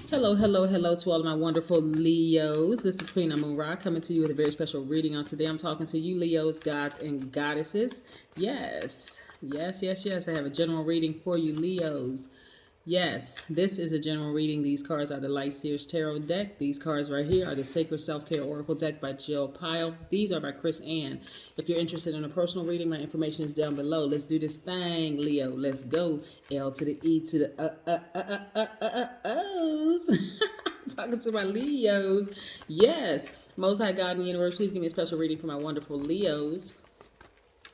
Hello, hello, hello to all of my wonderful Leos. This is Queen Amun Ra coming to you with a very special reading on today. I'm talking to you, Leos, gods, and goddesses. Yes, yes, yes, yes. I have a general reading for you, Leos. Yes, this is a general reading. These cards are the Light Seers Tarot deck. These cards right here are the Sacred Self-Care Oracle deck by Jill Pyle. These are by Chris Ann. If you're interested in a personal reading, my information is down below. Let's do this thing, Leo. Let's go. L to the E to the O's. Talking to my Leos. Yes. Most High God in the universe, please give me a special reading for my wonderful Leos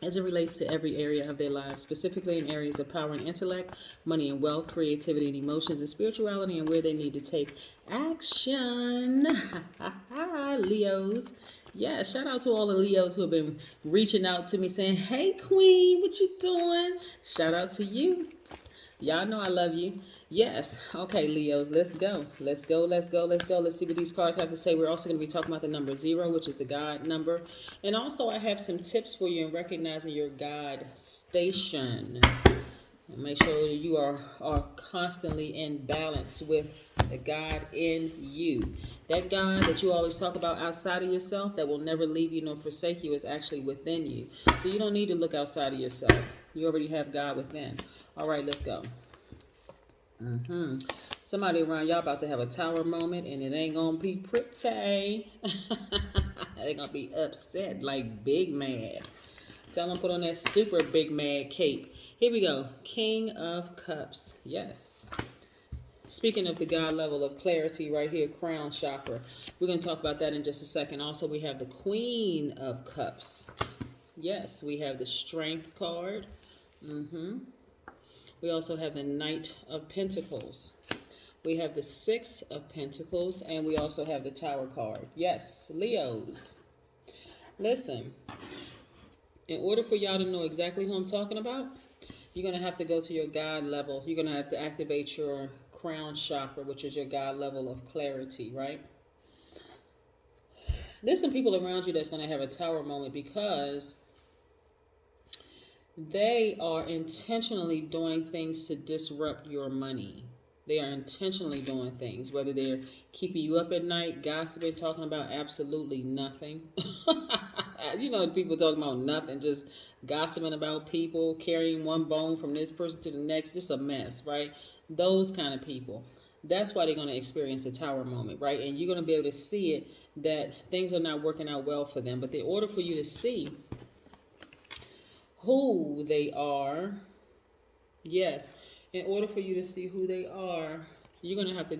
as it relates to every area of their lives, specifically in areas of power and intellect, money and wealth, creativity and emotions, and spirituality, and where they need to take action. Leos. Yeah, shout out to all the Leos who have been reaching out to me saying, hey, Queen, what you doing? Shout out to you. Y'all know I love you. Yes. Okay, Leos, let's go. Let's go, let's go, let's go. Let's see what these cards have to say. We're also going to be talking about the number 0, which is the God number. And also I have some tips for you in recognizing your God station. Make sure that you are constantly in balance with the God in you. That God that you always talk about outside of yourself that will never leave you nor forsake you is actually within you. So you don't need to look outside of yourself. You already have God within. All right, let's go. Somebody around y'all about to have a tower moment, and it ain't gonna be pretty. They're gonna be upset, like big mad. Tell them put on that super big mad cape. Here we go. King of Cups. Yes. Speaking of the God level of clarity right here, crown chakra. We're going to talk about that in just a second. Also, we have the Queen of Cups. Yes, we have the Strength card. We also have the Knight of Pentacles. We have the Six of Pentacles, and we also have the Tower card. Yes, Leos. Listen, in order for y'all to know exactly who I'm talking about, you're going to have to go to your God level. You're going to have to activate your crown chakra, which is your God level of clarity, right? There's some people around you that's going to have a tower moment because they are intentionally doing things to disrupt your money. They are intentionally doing things, whether they're keeping you up at night, gossiping, talking about absolutely nothing. You know, people talking about nothing, just gossiping about people, carrying one bone from this person to the next, just a mess, right? Those kind of people. That's why they're going to experience a tower moment, right? And you're going to be able to see it that things are not working out well for them. But in order for you to see who they are, yes, in order for you to see who they are, you're going to have to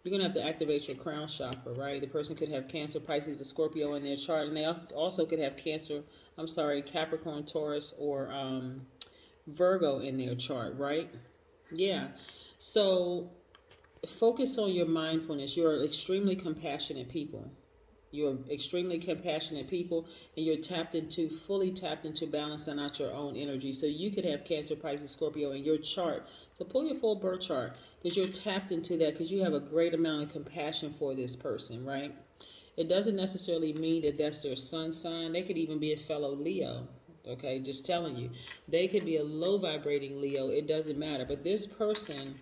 you're going to have to activate your crown chakra, right? The person could have Cancer, Pisces, or Scorpio in their chart, and they also could have Capricorn, Taurus, or Virgo in their chart, right? Yeah. So focus on your mindfulness. You're extremely compassionate people. You're extremely compassionate people, and you're fully tapped into balancing out your own energy. So you could have Cancer, Pisces, Scorpio in your chart. So pull your full birth chart because you're tapped into that because you have a great amount of compassion for this person, right? It doesn't necessarily mean that that's their sun sign. They could even be a fellow Leo. Okay, just telling you. They could be a low vibrating Leo. It doesn't matter. But this person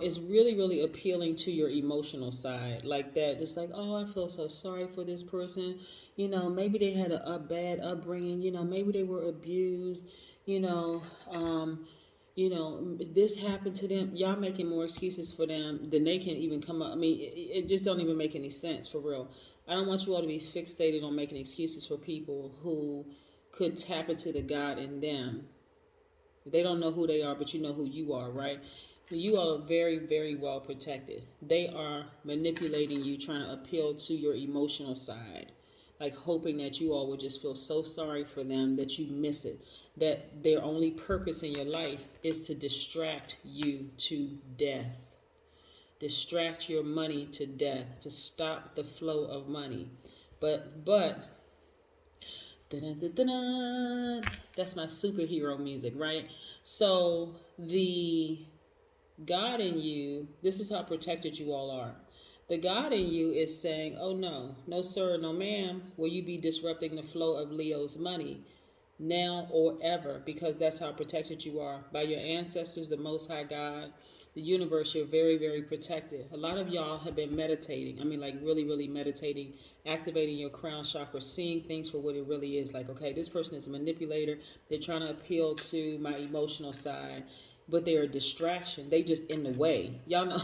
is really, really appealing to your emotional side like that. It's like, oh, I feel so sorry for this person. You know, maybe they had a bad upbringing. You know, maybe they were abused. You know, this happened to them. Y'all making more excuses for them than they can even come up. I mean, it just don't even make any sense for real. I don't want you all to be fixated on making excuses for people who could tap into the God in them. They don't know who they are, but you know who you are, right? You are very, very well protected. They are manipulating you, trying to appeal to your emotional side, like hoping that you all will just feel so sorry for them that you miss it, that their only purpose in your life is to distract you to death, distract your money to death, to stop the flow of money. But that's my superhero music, right? So the God in you, this is how protected you all are. The God in you is saying, oh no, no sir, no ma'am, will you be disrupting the flow of Leo's money now or ever, because that's how protected you are by your ancestors, the Most High God, the universe, you're very, very protected. A lot of y'all have been meditating. I mean, like really, really meditating, activating your crown chakra, seeing things for what it really is. Like, okay, this person is a manipulator. They're trying to appeal to my emotional side, but they're a distraction. They just in the way. Y'all know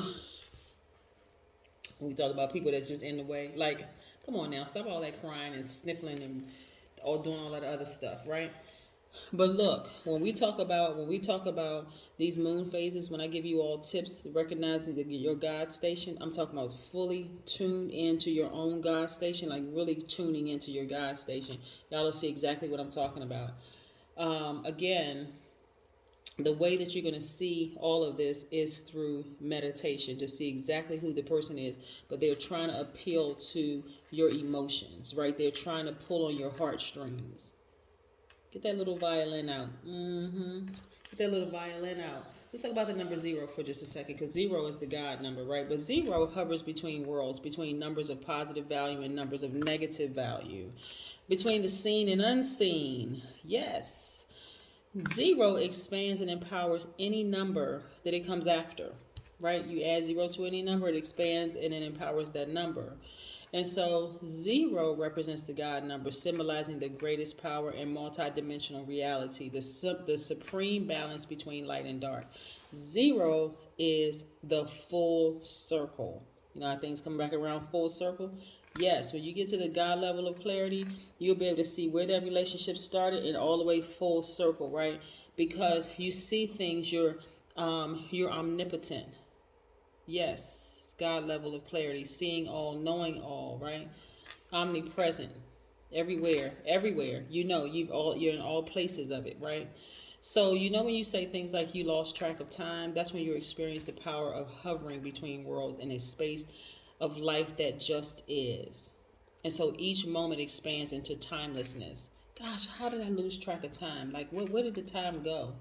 when we talk about people that's just in the way. Like, come on now, stop all that crying and sniffling and all doing all that other stuff, right? But look, when we talk about these moon phases, when I give you all tips recognizing your God station, I'm talking about fully tuned into your own God station, like really tuning into your God station. Y'all will see exactly what I'm talking about. Again, the way that you're going to see all of this is through meditation to see exactly who the person is, but they're trying to appeal to your emotions, right? They're trying to pull on your heartstrings. Get that little violin out. Get that little violin out. Let's talk about the number 0 for just a second, because 0 is the God number, right? But 0 hovers between worlds, between numbers of positive value and numbers of negative value, between the seen and unseen. Yes. 0 expands and empowers any number that it comes after, right? You add 0 to any number, it expands and it empowers that number. And so 0 represents the God number, symbolizing the greatest power and multidimensional reality, the supreme balance between light and dark. 0 is the full circle. You know how things come back around full circle? Yes, when you get to the God level of clarity, you'll be able to see where that relationship started and all the way full circle, right? Because you see things, you're omnipotent. Yes, God level of clarity, seeing all, knowing all, right? Omnipresent, everywhere. You know, you're in all places of it, right? So you know when you say things like you lost track of time, that's when you experience the power of hovering between worlds in a space of life that just is. And so each moment expands into timelessness. Gosh, how did I lose track of time? Like, where did the time go?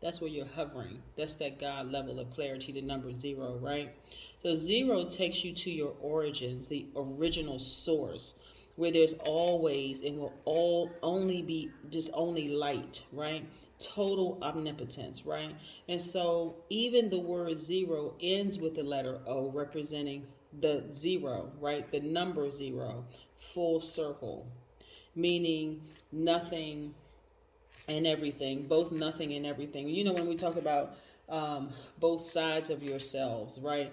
That's where you're hovering. That's that God level of clarity, the number 0, right? So 0 takes you to your origins, the original source, where there's always and will only be just only light, right? Total omnipotence, right? And so even the word 0 ends with the letter O, representing the 0, right? The number 0, full circle, meaning nothing and everything, both nothing and everything. You know, when we talk about both sides of yourselves, right?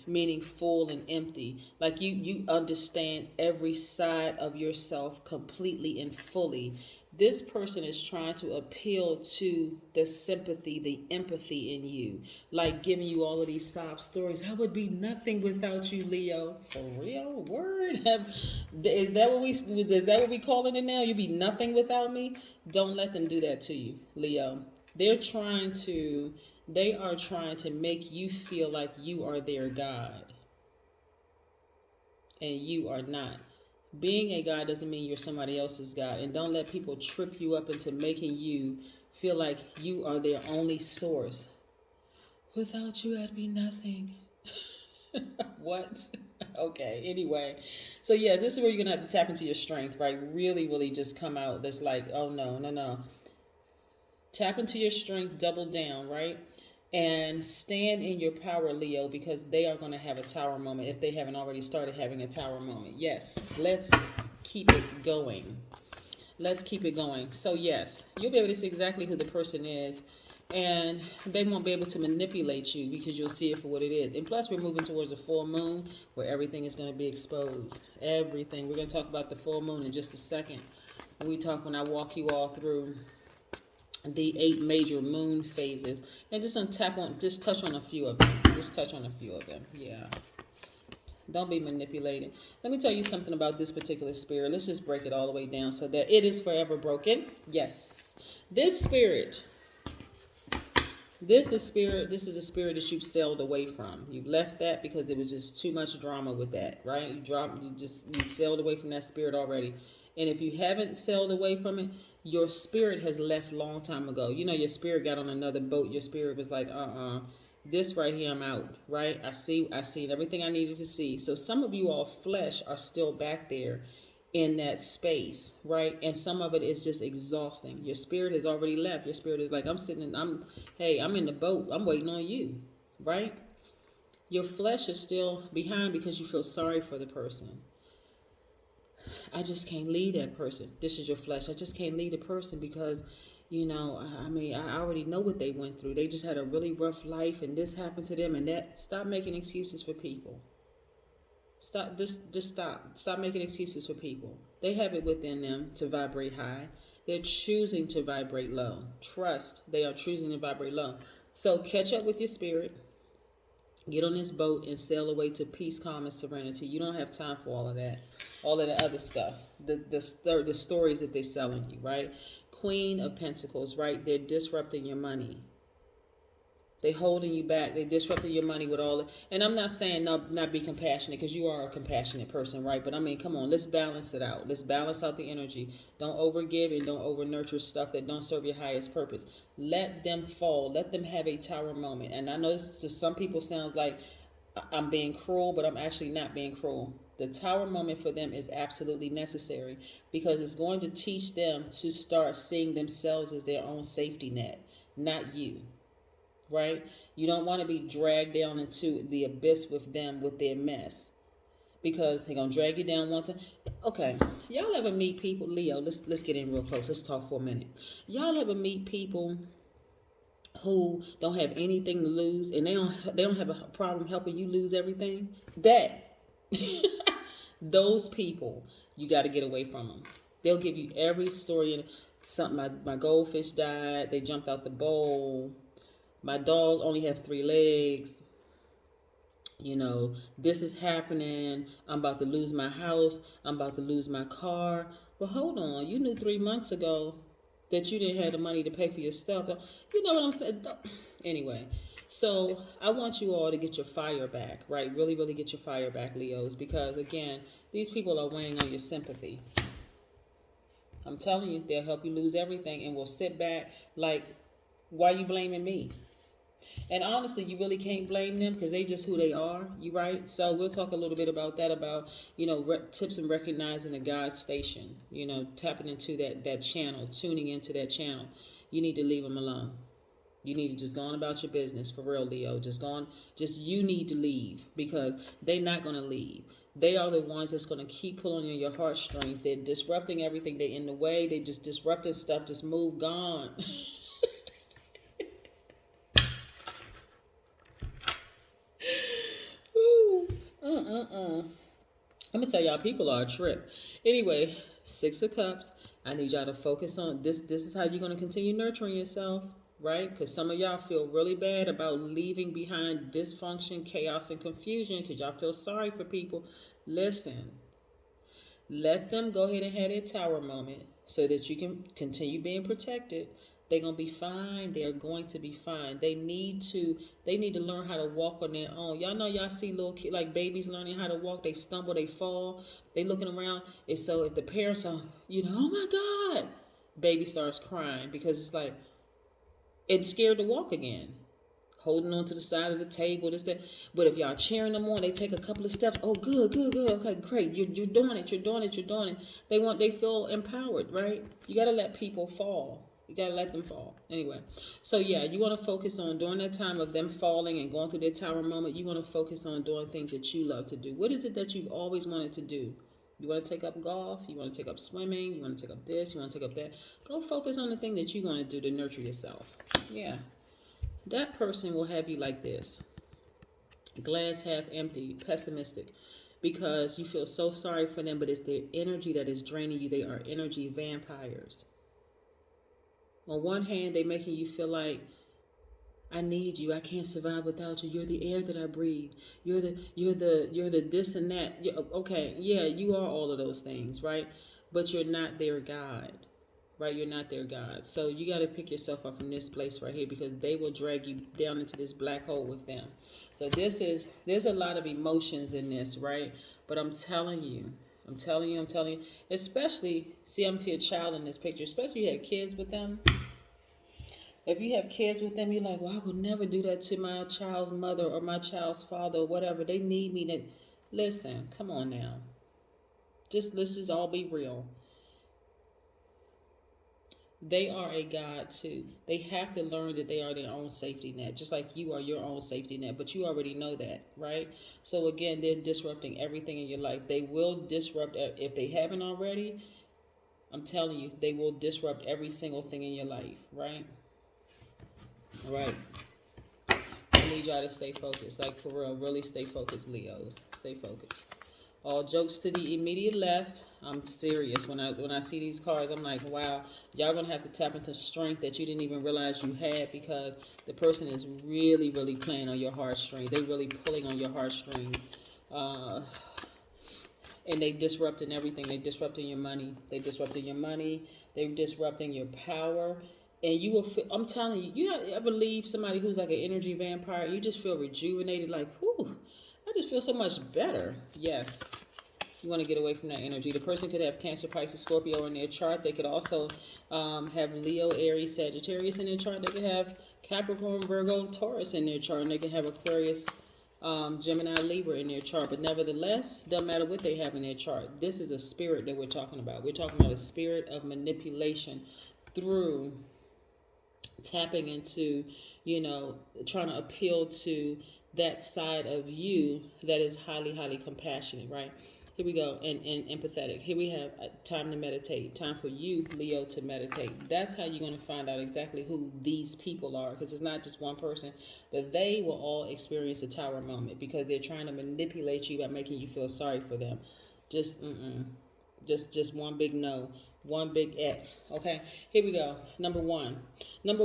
Meaning full and empty. Like you understand every side of yourself completely and fully. This person is trying to appeal to the sympathy, the empathy in you, like giving you all of these sob stories. I would be nothing without you, Leo. For real? Word? Is that what we calling it now? You be nothing without me? Don't let them do that to you, Leo. They are trying to make you feel like you are their God. And you are not. Being a God doesn't mean you're somebody else's God. And don't let people trip you up into making you feel like you are their only source. Without you, I'd be nothing. What? Okay, anyway. So yes, this is where you're going to have to tap into your strength, right? Really, really just come out that's like, oh no. Tap into your strength, double down, right? And stand in your power, Leo, because they are going to have a tower moment if they haven't already started having a tower moment. Yes, let's keep it going. So yes, you'll be able to see exactly who the person is, and they won't be able to manipulate you because you'll see it for what it is. And plus, we're moving towards a full moon where everything is going to be exposed. Everything. We're going to talk about the full moon in just a second. When I walk you all through the 8 major moon phases, and just touch on a few of them. Yeah. Don't be manipulated. Let me tell you something about this particular spirit. Let's just break it all the way down so that it is forever broken. Yes. This spirit, this is a spirit that you've sailed away from. You've left that because it was just too much drama with that, right? You sailed away from that spirit already. And if you haven't sailed away from it, your spirit has left long time ago. You know, your spirit got on another boat. Your spirit was like, this right here, I'm out, right? I've seen everything I needed to see. So some of you all flesh are still back there in that space, right? And some of it is just exhausting. Your spirit has already left. Your spirit is like, I'm in the boat. I'm waiting on you. right? Your flesh is still behind because you feel sorry for the person. I just can't lead that person. This is your flesh. I just can't lead a person because, I mean, I already know what they went through. They just had a really rough life and this happened to them and that. Stop making excuses for people. Just stop. Stop making excuses for people. They have it within them to vibrate high. They're choosing to vibrate low. Trust, they are choosing to vibrate low. So catch up with your spirit. Get on this boat and sail away to peace, calm, and serenity. You don't have time for all of that. All of the other stuff. The stories that they're selling you, right? Queen of Pentacles, right? They're disrupting your money. They holding you back. They disrupting your money with all the, and I'm not saying not be compassionate because you are a compassionate person, right? But I mean, come on, let's balance it out. Let's balance out the energy. Don't overgive and don't over nurture stuff that don't serve your highest purpose. Let them fall. Let them have a tower moment. And I know this to some people sounds like I'm being cruel, but I'm actually not being cruel. The tower moment for them is absolutely necessary because it's going to teach them to start seeing themselves as their own safety net, not you. Right? You don't want to be dragged down into the abyss with them with their mess because they're gonna drag you down one time. Okay, y'all ever meet people? Leo, let's get in real close. Let's talk for a minute. Y'all ever meet people who don't have anything to lose and they don't have a problem helping you lose everything? That those people, you got to get away from them. They'll give you every story. Something. My goldfish died. They jumped out the bowl. My dog only have 3 legs. This is happening. I'm about to lose my house. I'm about to lose my car. Well, hold on. You knew 3 months ago that you didn't have the money to pay for your stuff. You know what I'm saying? Anyway, so I want you all to get your fire back, right? Really, really get your fire back, Leos, because again, these people are weighing on your sympathy. I'm telling you, they'll help you lose everything and will sit back like, why are you blaming me? And honestly, you really can't blame them because they just who they are. You right? So we'll talk a little bit about that, about, tips and recognizing a God station, tapping into that channel, tuning into that channel. You need to leave them alone. You need to just go on about your business for real, Leo. You need to leave because they're not going to leave. They are the ones that's going to keep pulling on your heartstrings. They're disrupting everything. They're in the way. They just disrupting stuff. Just move, gone. I'm gonna tell y'all, people are a trip. Anyway, 6 of Cups. I need y'all to focus on this. This is how you're gonna continue nurturing yourself, right? Because some of y'all feel really bad about leaving behind dysfunction, chaos, and confusion because y'all feel sorry for people. Listen, let them go ahead and have their tower moment so that you can continue being protected. They're going to be fine. They're going to be fine. They need to learn how to walk on their own. Y'all know, y'all see little kids, like babies learning how to walk. They stumble, they fall. They looking around. And so if the parents are, oh my God, baby starts crying because it's like, it's scared to walk again. Holding on to the side of the table, this, that. But if y'all cheering them on, they take a couple of steps. Oh, good. Okay, great. You're doing it. They feel empowered, right? You got to let people fall. You got to let them fall. Anyway, so yeah, you want to focus on during that time of them falling and going through their tower moment, you want to focus on doing things that you love to do. What is it that you've always wanted to do? You want to take up golf? You want to take up swimming? You want to take up this? You want to take up that? Go focus on the thing that you want to do to nurture yourself. Yeah. That person will have you like this. Glass half empty, pessimistic. Because you feel so sorry for them, but it's their energy that is draining you. They are energy vampires. On one hand, they're making you feel like, I need you. I can't survive without you. You're the air that I breathe. You're the this and that. Okay, yeah, you are all of those things, right? But you're not their God, right? You're not their God. So you got to pick yourself up from this place right here because they will drag you down into this black hole with them. So there's a lot of emotions in this, right? But I'm telling you, especially, see, I'm to a child in this picture, especially if you have kids with them. If you have kids with them, you're like, well, I would never do that to my child's mother or my child's father or whatever. They need me to, listen, come on now. Let's just all be real. They are a God too. They have to learn that they are their own safety net, just like you are your own safety net. But you already know that, right? So again, they're disrupting everything in your life. They will disrupt, if they haven't already. I'm telling you, they will disrupt every single thing in your life, right? All right. I need y'all to stay focused, like for real. Really stay focused, Leos. Stay focused. All jokes to the immediate left. I'm serious. When I see these cards, I'm like, wow, y'all gonna have to tap into strength that you didn't even realize you had, because the person is really, really playing on your heartstrings. They really pulling on your heartstrings. And they disrupting everything. They disrupting your money. They disrupting your money. They disrupting your power. And you will feel, I'm telling you, you ever leave somebody who's like an energy vampire, you just feel rejuvenated, like, whew, I just feel so much better. Yes. You want to get away from that energy. The person could have Cancer, Pisces, Scorpio in their chart. They could also have Leo, Aries, Sagittarius in their chart. They could have Capricorn, Virgo, Taurus in their chart. And they can have Aquarius, Gemini, Libra in their chart. But nevertheless, doesn't matter what they have in their chart. This is a spirit that we're talking about. We're talking about a spirit of manipulation through tapping into, trying to appeal to that side of you that is highly, highly compassionate, right? Here we go, and empathetic. Here we have time to meditate. Time for you, Leo, to meditate. That's how you're going to find out exactly who these people are, because it's not just one person, but they will all experience a tower moment because they're trying to manipulate you by making you feel sorry for them. Just one big no, one big X. Okay, here we go. Number one, when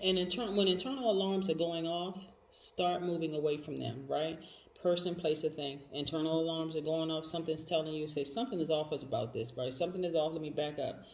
internal alarms are going off, start moving away from them, right? Person, place, or thing. Internal alarms are going off. Something's telling you, say something is off about this, right? Something is off. Let me back up.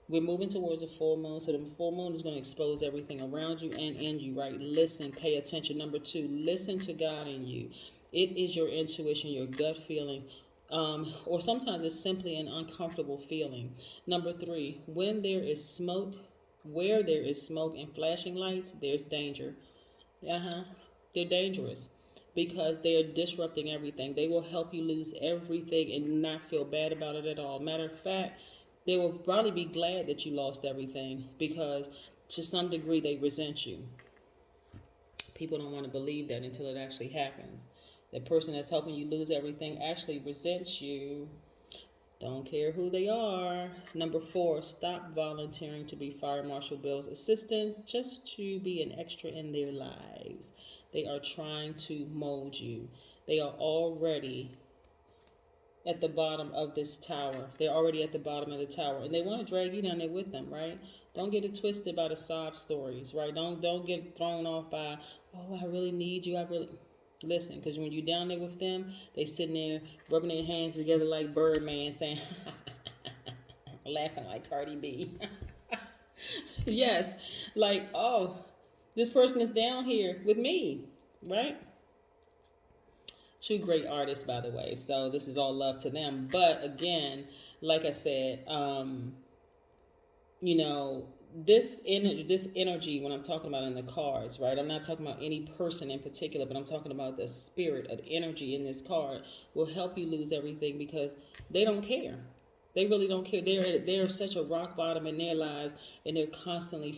We're moving towards a full moon, so the full moon is going to expose everything around you and in you, right? Listen, pay attention. Number two, listen to God in you. It is your intuition, your gut feeling, or sometimes it's simply an uncomfortable feeling. Number three, when there is smoke, where there is smoke and flashing lights, there's danger. They're dangerous because they are disrupting everything. They will help you lose everything and not feel bad about it at all. Matter of fact, they will probably be glad that you lost everything because to some degree they resent you. People don't want to believe that until it actually happens. The person that's helping you lose everything actually resents you. Don't care who they are. Number four, stop volunteering to be Fire Marshal Bill's assistant just to be an extra in their lives. They are trying to mold you. They are already at the bottom of this tower. They're already at the bottom of the tower, and they want to drag you down there with them, right? Don't get it twisted by the sob stories, right? Don't get thrown off by, oh, I really need you. Listen, because when you're down there with them, they sitting there rubbing their hands together like Birdman, saying, laughing like Cardi B. Yes, like, oh, this person is down here with me, right? Two great artists, by the way. So this is all love to them. But again, like I said, this energy when I'm talking about in the cards, right? I'm not talking about any person in particular, but I'm talking about the spirit of energy in this card will help you lose everything because they don't care. They really don't care. They're such a rock bottom in their lives, and they're constantly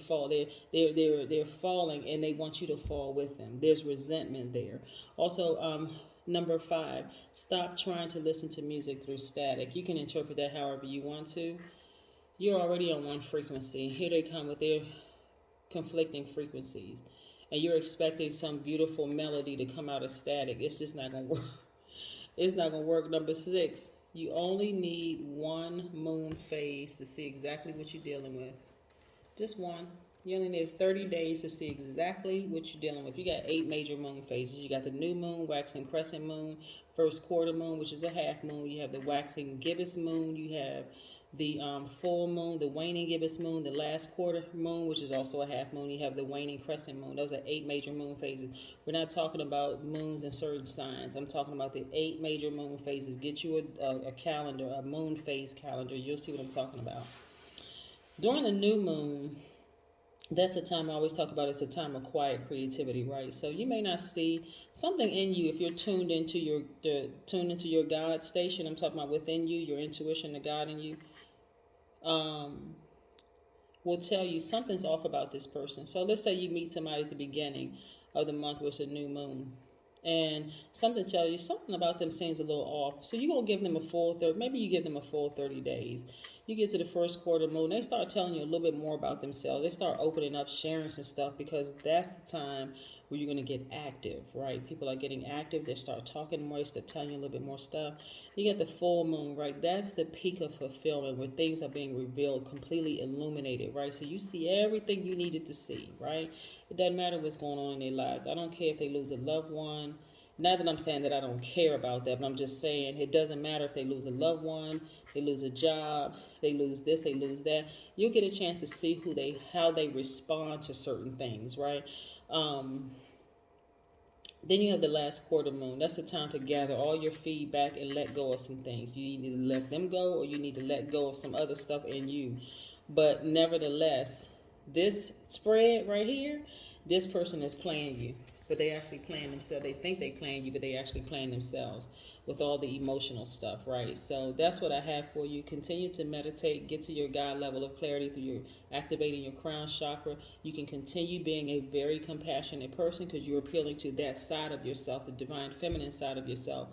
they're falling, and they want you to fall with them. There's resentment there. Also, number five, stop trying to listen to music through static. You can interpret that however you want to. You're already on one frequency. Here they come with their conflicting frequencies, and you're expecting some beautiful melody to come out of static. It's just not gonna work. It's not gonna work. Number six, you only need one moon phase to see exactly what you're dealing with. Just one. You only need 30 days to see exactly what you're dealing with. You got 8 major moon phases. You got the new moon, waxing crescent moon, first quarter moon, which is a half moon. You have the waxing gibbous moon. You have the full moon, the waning gibbous moon, the last quarter moon, which is also a half moon. You have the waning crescent moon. Those are 8 major moon phases. We're not talking about moons and certain signs. I'm talking about the 8 major moon phases. Get you a calendar, a moon phase calendar. You'll see what I'm talking about. During the new moon, that's the time I always talk about. It's a time of quiet creativity, right? So you may not see something in you if you're tuned into your God station. I'm talking about within you, your intuition, the God in you. um, will tell you something's off about this person. So let's say you meet somebody at the beginning of the month where it's a new moon, and something tells you something about them seems a little off. So you're going to give them a full 30, maybe you give them a full 30 days. You get to the first quarter moon, they start telling you a little bit more about themselves. They start opening up, sharing some stuff, because that's the time where you're going to get active, right? People are getting active. They start talking more. They start telling you a little bit more stuff. You get the full moon, right? That's the peak of fulfillment, where things are being revealed, completely illuminated, right? So you see everything you needed to see, right? It doesn't matter what's going on in their lives. I don't care if they lose a loved one. Not that I'm saying that I don't care about that, but I'm just saying it doesn't matter if they lose a loved one, they lose a job, they lose this, they lose that. You'll get a chance to see how they respond to certain things, right? Then you have the last quarter moon. That's the time to gather all your feedback and let go of some things. You need to let them go, or you need to let go of some other stuff in you. But nevertheless, this spread right here, this person is playing you, but they actually playing themselves. They think they playing you, but they actually playing themselves with all the emotional stuff, right? So that's what I have for you. Continue to meditate, get to your God level of clarity through your activating your crown chakra. You can continue being a very compassionate person because you're appealing to that side of yourself, the divine feminine side of yourself.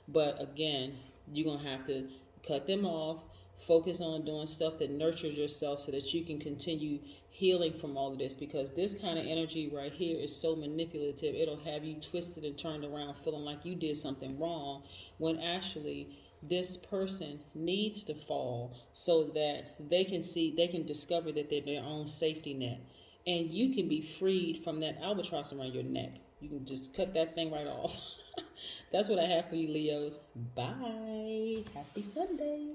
But again, you're going to have to cut them off. Focus on doing stuff that nurtures yourself so that you can continue healing from all of this, because this kind of energy right here is so manipulative. It'll have you twisted and turned around feeling like you did something wrong, when actually this person needs to fall so that they can discover that they're their own safety net, and you can be freed from that albatross around your neck. You can just cut that thing right off. That's what I have for you, Leos. Bye. Happy Sunday.